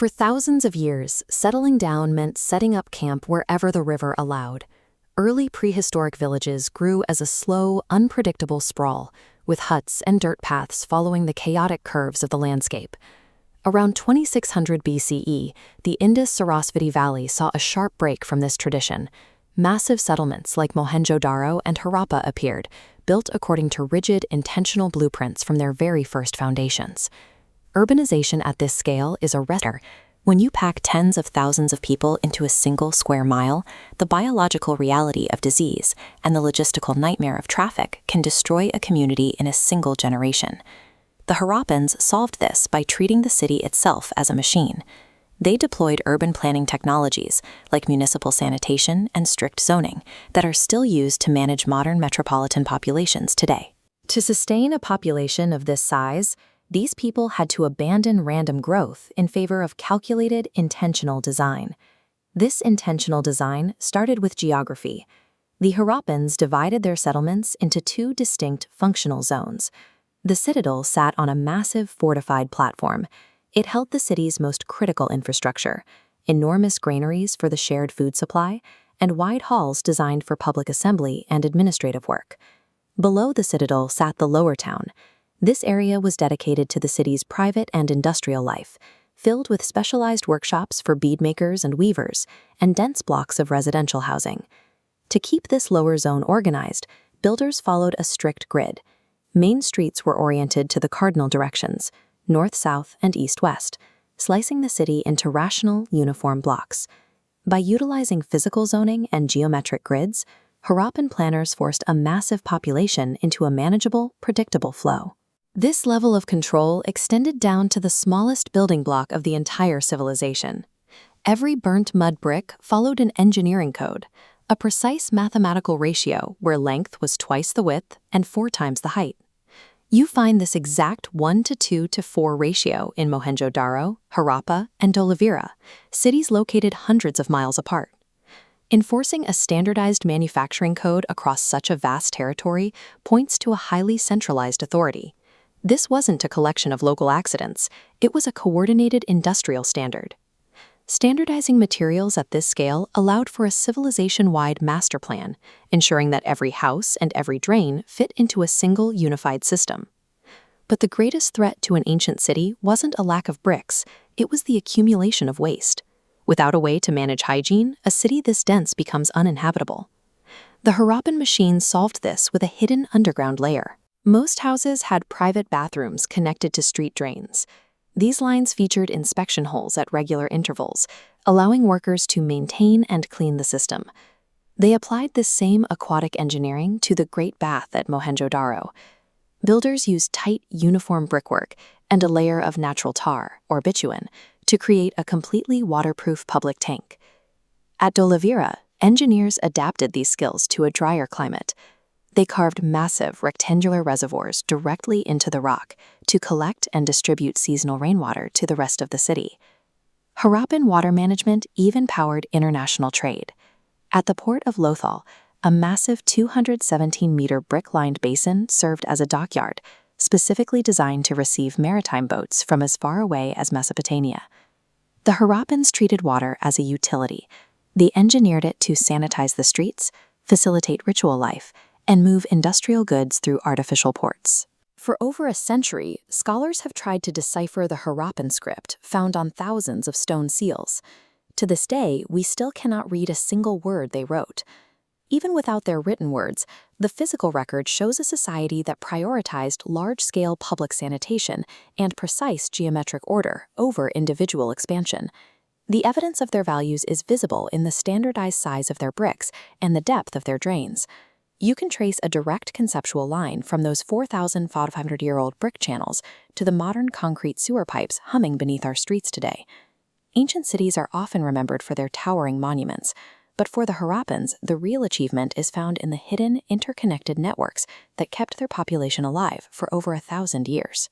For thousands of years, settling down meant setting up camp wherever the river allowed. Early prehistoric villages grew as a slow, unpredictable sprawl, with huts and dirt paths following the chaotic curves of the landscape. Around 2600 BCE, the Indus-Sarasvati Valley saw a sharp break from this tradition. Massive settlements like Mohenjo-Daro and Harappa appeared, built according to rigid, intentional blueprints from their very first foundations. Urbanization at this scale is a rare. When you pack tens of thousands of people into a single square mile, the biological reality of disease and the logistical nightmare of traffic can destroy a community in a single generation. The Harappans solved this by treating the city itself as a machine. They deployed urban planning technologies like municipal sanitation and strict zoning that are still used to manage modern metropolitan populations today. To sustain a population of this size, these people had to abandon random growth in favor of calculated, intentional design. This intentional design started with geography. The Harappans divided their settlements into two distinct functional zones. The citadel sat on a massive fortified platform. It held the city's most critical infrastructure, enormous granaries for the shared food supply, and wide halls designed for public assembly and administrative work. Below the citadel sat the lower town. This area was dedicated to the city's private and industrial life, filled with specialized workshops for beadmakers and weavers, and dense blocks of residential housing. To keep this lower zone organized, builders followed a strict grid. Main streets were oriented to the cardinal directions, north-south and east-west, slicing the city into rational, uniform blocks. By utilizing physical zoning and geometric grids, Harappan planners forced a massive population into a manageable, predictable flow. This level of control extended down to the smallest building block of the entire civilization. Every burnt mud brick followed an engineering code, a precise mathematical ratio where length was twice the width and 4 times the height. You find this exact 1:2:4 ratio in Mohenjo-Daro, Harappa, and Dholavira, cities located hundreds of miles apart. Enforcing a standardized manufacturing code across such a vast territory points to a highly centralized authority. This wasn't a collection of local accidents, it was a coordinated industrial standard. Standardizing materials at this scale allowed for a civilization-wide master plan, ensuring that every house and every drain fit into a single unified system. But the greatest threat to an ancient city wasn't a lack of bricks, it was the accumulation of waste. Without a way to manage hygiene, a city this dense becomes uninhabitable. The Harappan machines solved this with a hidden underground layer. Most houses had private bathrooms connected to street drains. These lines featured inspection holes at regular intervals, allowing workers to maintain and clean the system. They applied this same aquatic engineering to the Great Bath at Mohenjo-Daro. Builders used tight, uniform brickwork and a layer of natural tar, or bitumen, to create a completely waterproof public tank. At Dholavira, engineers adapted these skills to a drier climate. They carved massive rectangular reservoirs directly into the rock to collect and distribute seasonal rainwater to the rest of the city. Harappan water management even powered international trade. At the port of Lothal, a massive 217-meter brick-lined basin served as a dockyard, specifically designed to receive maritime boats from as far away as Mesopotamia. The Harappans treated water as a utility. They engineered it to sanitize the streets, facilitate ritual life, and move industrial goods through artificial ports. For over a century, scholars have tried to decipher the Harappan script found on thousands of stone seals. To this day, we still cannot read a single word they wrote. Even without their written words, the physical record shows a society that prioritized large-scale public sanitation and precise geometric order over individual expansion. The evidence of their values is visible in the standardized size of their bricks and the depth of their drains. You can trace a direct conceptual line from those 4,500-year-old brick channels to the modern concrete sewer pipes humming beneath our streets today. Ancient cities are often remembered for their towering monuments, but for the Harappans, the real achievement is found in the hidden, interconnected networks that kept their population alive for over 1,000 years.